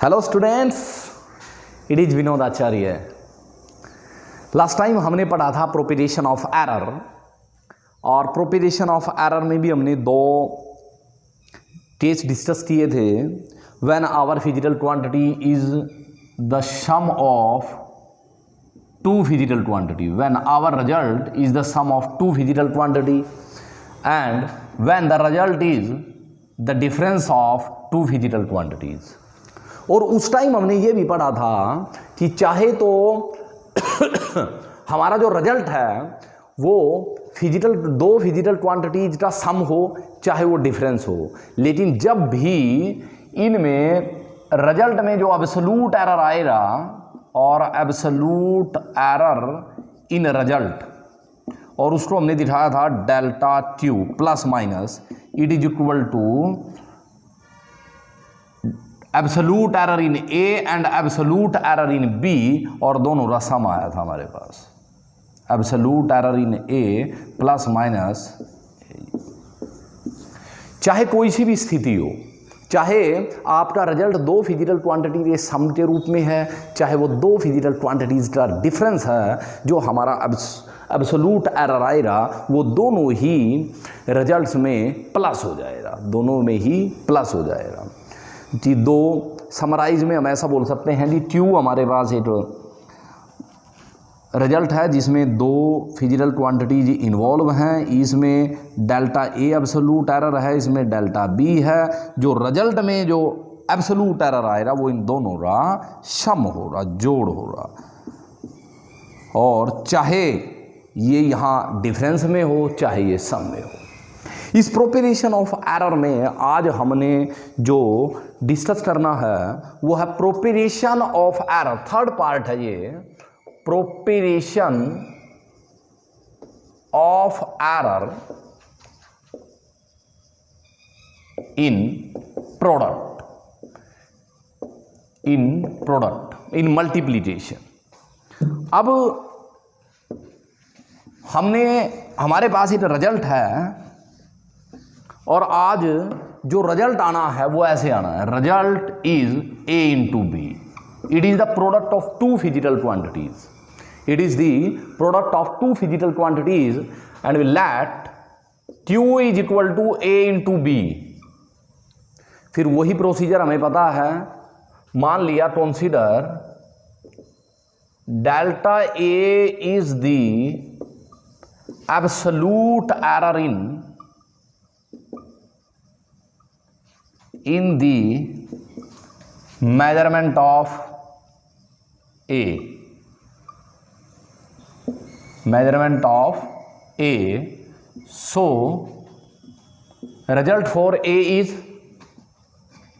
Hello students, it is Vinod Acharya. Last time हमने पढ़ा था प्रोपेगेशन ऑफ एरर, और प्रोपेगेशन ऑफ एरर में भी हमने दो केस डिस्कस किए थे। When our physical quantity is the sum of two physical quantity, when our result is the sum of two physical quantity, and when the result is the difference of two physical quantities. और उस time हमने ये भी पढ़ा था कि चाहे तो हमारा जो रिजल्ट है वो दो फिजिकल क्वांटिटीज का सम हो, चाहे वो डिफरेंस हो, लेकिन जब भी इनमें रिजल्ट में जो एब्सोल्यूट एरर आएगा और एब्सोल्यूट एरर इन रिजल्ट, और उसको हमने दिखाया था delta Q plus minus it is equal to absolute error in A and absolute error in B, और दोनों का सम आया था हमारे पास। Absolute error in A plus minus, चाहे कोई सी भी स्थिति हो, चाहे आपका रिजल्ट दो फिजिकल क्वांटिटी के सम के रूप में है, चाहे वो दो फिजिकल क्वांटिटीज का डिफरेंस है, जो हमारा एब्सोल्यूट एरर आएगा वो दोनों ही रिजल्ट्स में प्लस हो जाएगा, दोनों में ही प्लस हो जाएगा। जी, दो समराइज में हम ऐसा बोल सकते हैं कि क्यू हमारे पास एक रिजल्ट है जिसमें दो फिजिकल क्वांटिटीज इन्वॉल्व हैं, इसमें डेल्टा ए एब्सोल्यूट एरर है, इसमें डेल्टा बी है। जो रिजल्ट में जो एब्सोल्यूट एरर आएगा वो इन दोनों का सम होगा, जोड़ होगा, और चाहे ये यहाँ डिफरेंस में हो चाहे ये सम में हो। इस प्रोपेगेशन ऑफ एरर में आज हमने जो डिस्कस करना है वो है propagation of error. Third part है ये, propagation of error in product, in multiplication. अब हमारे पास एक रिजल्ट है, और आज जो रिजल्ट आना है वो ऐसे आना है, result is A into B. It is the product of two physical quantities, it is the product of two physical quantities, and we let Q is equal to A into B. फिर वही procedure हमें पता है, मान लिया consider delta A is the absolute error in the measurement of A, so result for A is,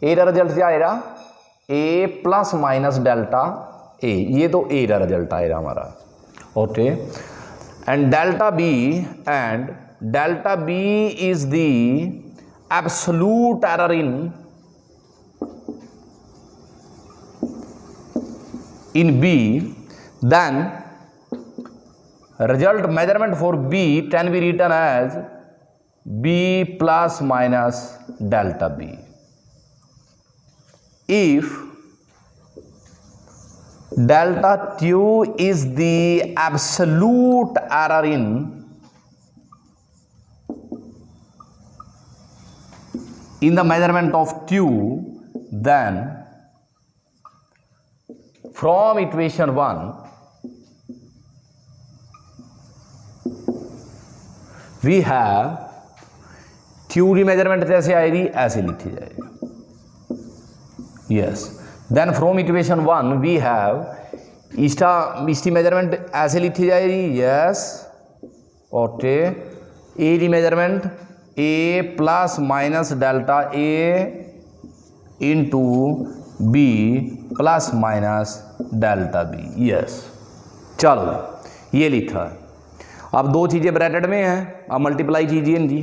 A का result क्या आएगा, A plus minus delta A, ये तो A का रिजल्ट आएगा हमारा, okay. And delta B is the absolute error in B, then result measurement for B can be written as B plus minus delta B. If delta Q is the absolute error in the measurement of Q, then from equation 1 we have Q की measurement कैसे आएगी, ऐसे लिखी जाएगी, yes. Then from equation 1 we have इसकी measurement ऐसे लिखी जाएगी, यस, ओके। ए की measurement A plus minus delta A into B plus minus delta B, yes. चलो ये लिखा है। अब दो चीज़ें ब्रैकेट में हैं, अब मल्टीप्लाई कीजिए इनकी।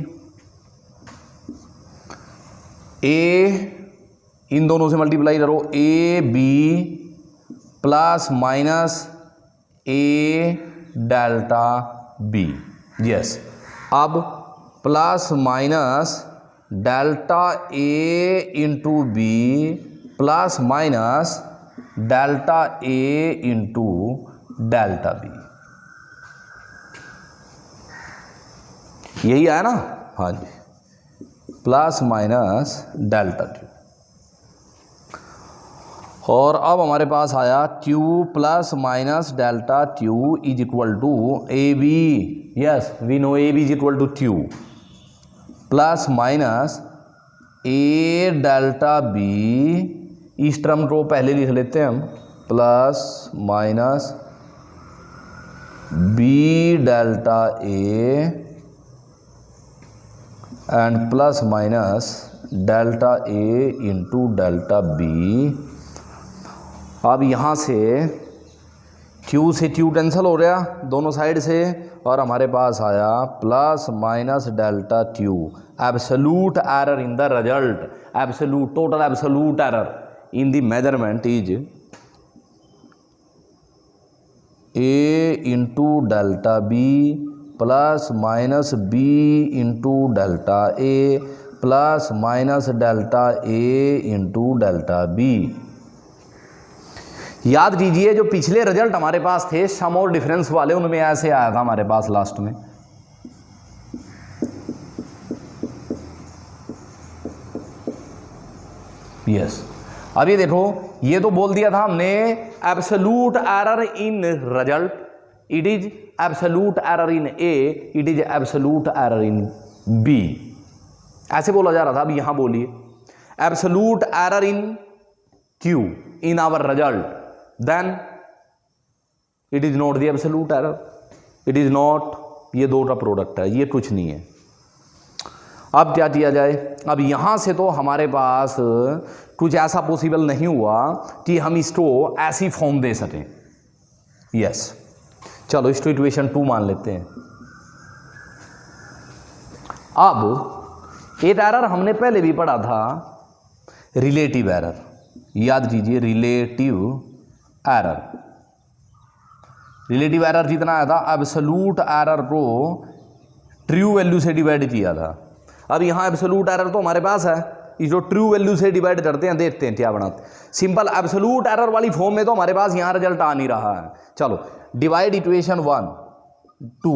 ए इन दोनों से मल्टीप्लाई करो, A B plus minus A delta B, yes. अब प्लस माइनस डेल्टा ए into B plus minus delta ए इंटू डेल्टा बी, यही आया ना, हाँ जी, प्लस माइनस डेल्टा क्यू। और अब हमारे पास आया Q plus minus delta Q is equal to A B, yes we know A B is equal to Q, plus minus A delta B, इस टर्म को पहले लिख लेते हैं हम, plus minus B delta A and plus minus delta A into delta B. अब यहाँ से Q से Q कैंसिल हो गया दोनों साइड से, और हमारे पास आया plus minus delta Q। Absolute error in the result, absolute total absolute error in the measurement is A into delta B plus minus B into delta A plus minus delta A into delta B. याद कीजिए जो पिछले result हमारे पास थे सम और difference वाले, उनमें ऐसे आया था हमारे पास लास्ट में, यस। अब ये देखो, ये तो बोल दिया था हमने absolute error in result, it is absolute error in A, it is absolute error in B, ऐसे बोला जा रहा था। अब यहां बोलिए absolute error in Q in our result, then it is not the absolute error, it is not, ये दो का प्रोडक्ट है, ये कुछ नहीं है। अब क्या किया जाए, अब यहां से तो हमारे पास कुछ ऐसा पॉसिबल नहीं हुआ कि हम इसको ऐसी फॉर्म दे सकें, यस। चलो इसको इक्वेशन 2 मान लेते हैं। अब एक एरर हमने पहले भी पढ़ा था, रिलेटिव एरर, याद कीजिए रिलेटिव एरर। रिलेटिव एरर जितना आया था, एब्सोल्यूट एरर को ट्रू वैल्यू से डिवाइड किया था। अब यहाँ एब्सोल्यूट एरर तो हमारे पास है, इस जो ट्रू वैल्यू से डिवाइड करते हैं, देखते हैं क्या बनाते हैं। सिंपल एब्सोल्यूट एरर वाली फॉर्म में तो हमारे पास यहाँ रिजल्ट आ नहीं रहा है। चलो divide equation 1 2,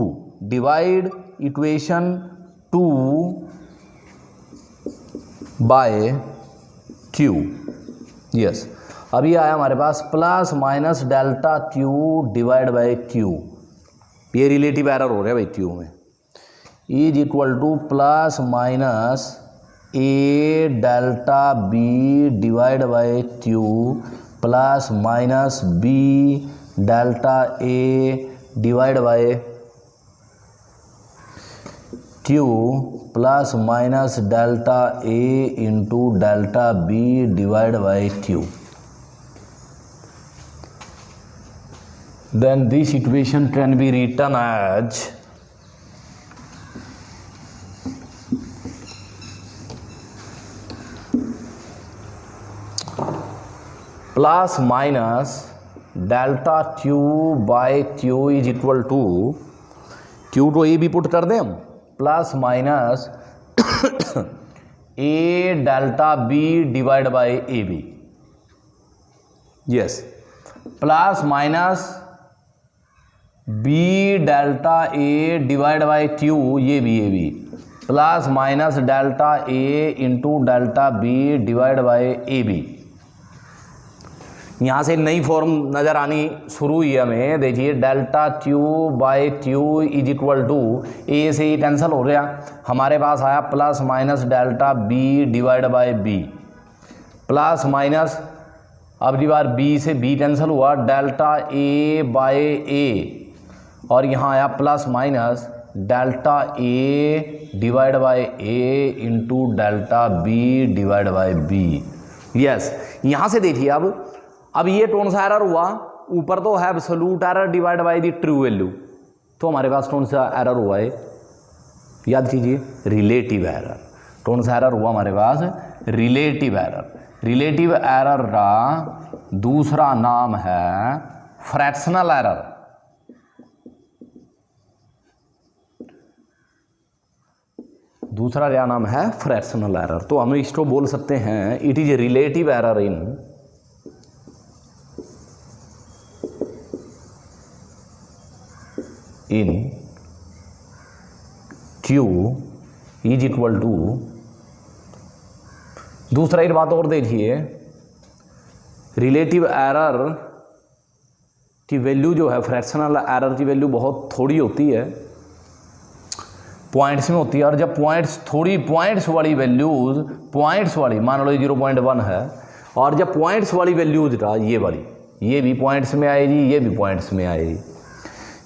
divide equation 2 by q, yes. अभी आया हमारे पास plus minus delta q divide by Q, ये रिलेटिव एरर हो रहा है भाई क्यू में, is equal to plus minus A delta B divide by q plus minus B delta A divide by q plus minus delta A into delta B divide by q. Then this equation can be written as plus minus delta q by q is equal to, q को a भी put कर दें हम, plus minus a delta b divide by A B, yes, plus minus B delta A divide by Q, ये भी A B, plus minus delta A into delta B divide by A B. यहाँ से नई form नज़र आनी शुरू हुई है हमें, देखिए delta q by q is equal to, a से ही कैंसिल हो गया, हमारे पास आया plus minus delta B divide by b, plus minus, अब की बार बी से बी कैंसिल हुआ, डेल्टा ए बाय ए, और यहाँ आया plus minus delta A divide by a into delta B divide by b, yes. यहाँ से देखिए अब ये कौन सा एरर हुआ, ऊपर तो है absolute error divide by the true value, तो हमारे पास कौन सा एरर हुआ है, याद कीजिए रिलेटिव एरर। कौन सा एरर हुआ हमारे पास, रिलेटिव एरर। रिलेटिव एरर का दूसरा नाम है फ्रैक्शनल एरर। दूसरा क्या नाम है, फ्रैक्शनल एरर। तो हम इसको बोल सकते हैं it is a relative error in Q is equal to, दूसरा एक बात और देखिए, रिलेटिव एरर की वैल्यू जो है, फ्रैक्शनल एरर की वैल्यू बहुत थोड़ी होती है, पॉइंट्स में होती है। और जब पॉइंट्स थोड़ी, पॉइंट्स वाली वैल्यूज, पॉइंट्स वाली मान लो 0.1 है, और जब पॉइंट्स वाली वैल्यूज का ये वाली, ये भी पॉइंट्स में आएगी, ये भी पॉइंट्स में आएगी।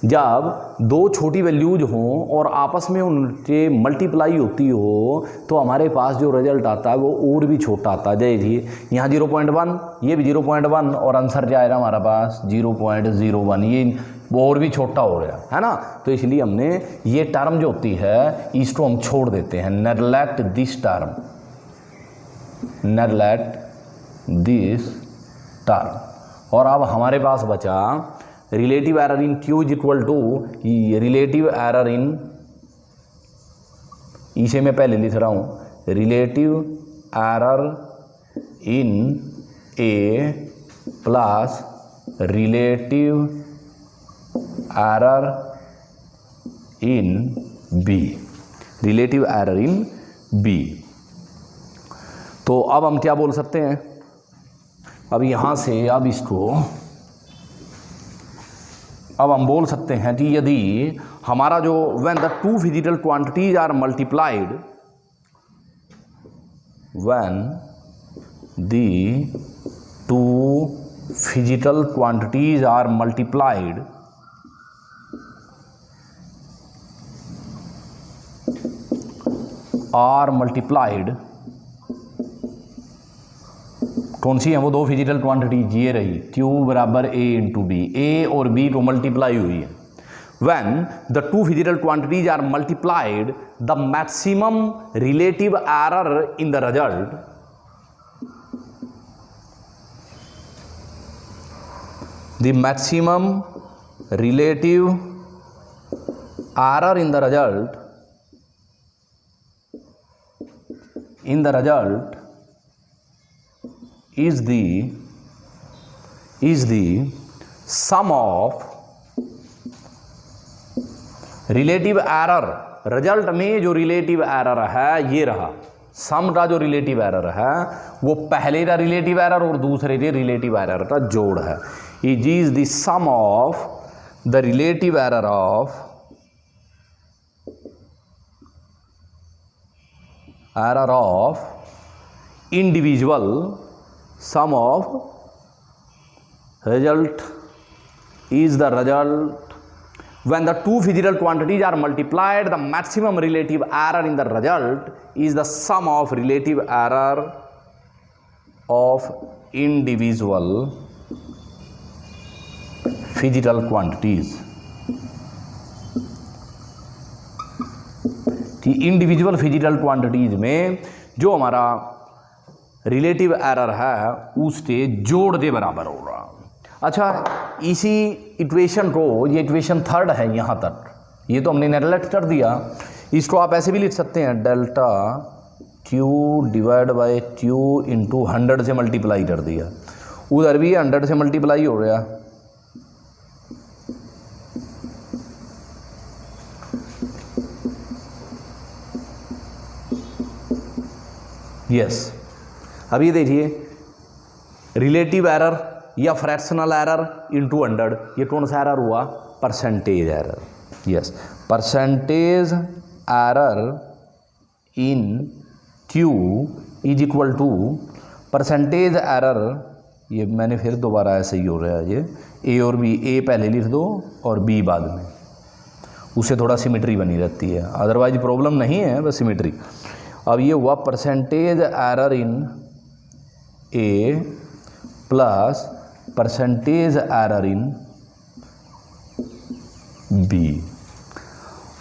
जब दो छोटी वैल्यूज हों और आपस में उनके मल्टीप्लाई होती हो तो हमारे पास जो रिजल्ट आता है वो और भी छोटा आता है। देखिए यहाँ 0.1, ये भी 0.1, और आंसर क्या आएगा हमारा पास 0.01, ये वो और भी छोटा हो गया है ना। तो इसलिए हमने ये टर्म जो होती है इसको हम छोड़ देते हैं, neglect this term, neglect this term. और अब हमारे पास बचा relative error in Q is equal to, relative error in, इसे मैं पहले लिख रहा हूँ, relative error in A plus relative error in B, relative error in B। तो अब हम क्या बोल सकते हैं, अब यहाँ से अब इसको अब हम बोल सकते हैं कि यदि हमारा जो when the two physical quantities are multiplied, when the two physical quantities are multiplied, कौन सी है वो दो फिजिकल क्वांटिटीज, ये रही Q बराबर A इंटू बी, A और B को मल्टीप्लाई हुई है। When the two physical quantities are multiplied the maximum relative error in the result, the maximum relative error in the result is the sum of relative error. Result में जो relative error है ये रहा, सम का जो relative error है वो पहले का रिलेटिव एरर और दूसरे के रिलेटिव एरर का जोड़ है। It is the sum of the relative error of individual, sum of result is the result when the two physical quantities are multiplied, the maximum relative error in the result is the sum of relative error of individual physical quantities। कि individual physical quantities में जो हमारा relative error है उसके जोड़ के बराबर होगा। अच्छा, इसी इक्वेशन को, ये इक्वेशन थर्ड है यहाँ तक, ये तो हमने नेगलेक्ट कर दिया, इसको आप ऐसे भी लिख सकते हैं, delta Q divide by Q into 100 से मल्टीप्लाई कर दिया, उधर भी 100 से मल्टीप्लाई हो गया। यस, अब ये देखिए, रिलेटिव एरर या फ्रैक्शनल एरर इंटू 100, ये कौन सा एरर हुआ, percentage error. Yes, percentage error in Q is equal to percentage error, ये मैंने फिर दोबारा ऐसे ही हो रहा है, ये A और B, A पहले लिख दो और B बाद में, उससे थोड़ा सिमेट्री बनी रहती है, अदरवाइज प्रॉब्लम नहीं है, बस सिमेट्री। अब ये हुआ percentage error in A plus percentage error in B।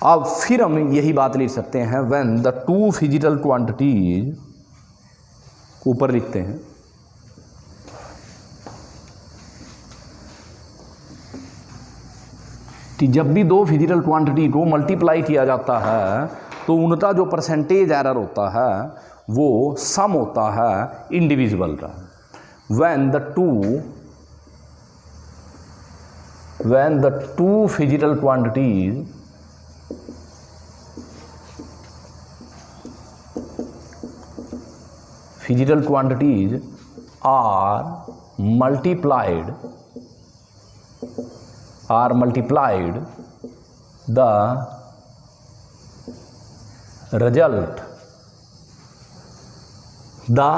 अब फिर हम यही बात लिख सकते हैं, when the two physical quantities, ऊपर लिखते हैं, कि जब भी दो फिजिकल क्वांटिटी को मल्टीप्लाई किया जाता है तो उनका जो परसेंटेज एरर होता है वो सम होता है इंडिविजुअल का। when the two physical quantities are multiplied, the result, the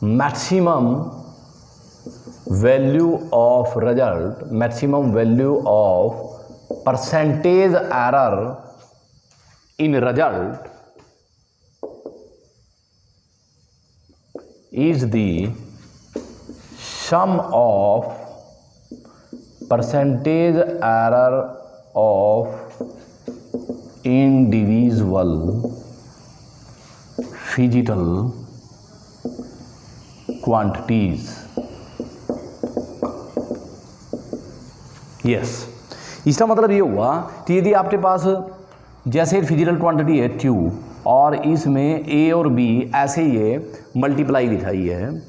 maximum value of percentage error in result is the sum of percentage error of individual physical quantities। Yes, इसका मतलब ये हुआ कि यदि आपके पास जैसे फिजिकल क्वांटिटी है Q और इसमें A और B ऐसे ये मल्टीप्लाई दिखाई है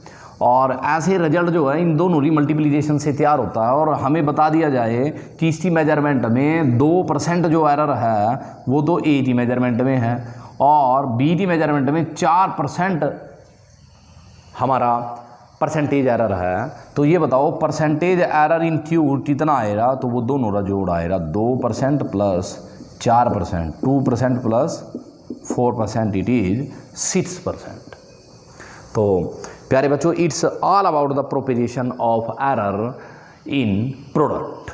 और ऐसे रिजल्ट जो है इन दोनों की मल्टीप्लिकेशन से तैयार होता है, और हमें बता दिया जाए कि इसकी मेजरमेंट में 2% जो एरर है वो तो A की मेजरमेंट में है और B की मेजरमेंट में 4% हमारा परसेंटेज एरर है। तो ये बताओ परसेंटेज एरर इन Q कितना आएगा, तो वो दोनों का जोड़ आएगा 2% प्लस 4%, 2% प्लस 4%, इट इज 6%। तो प्यारे बच्चों, it's all about the proposition of error in product.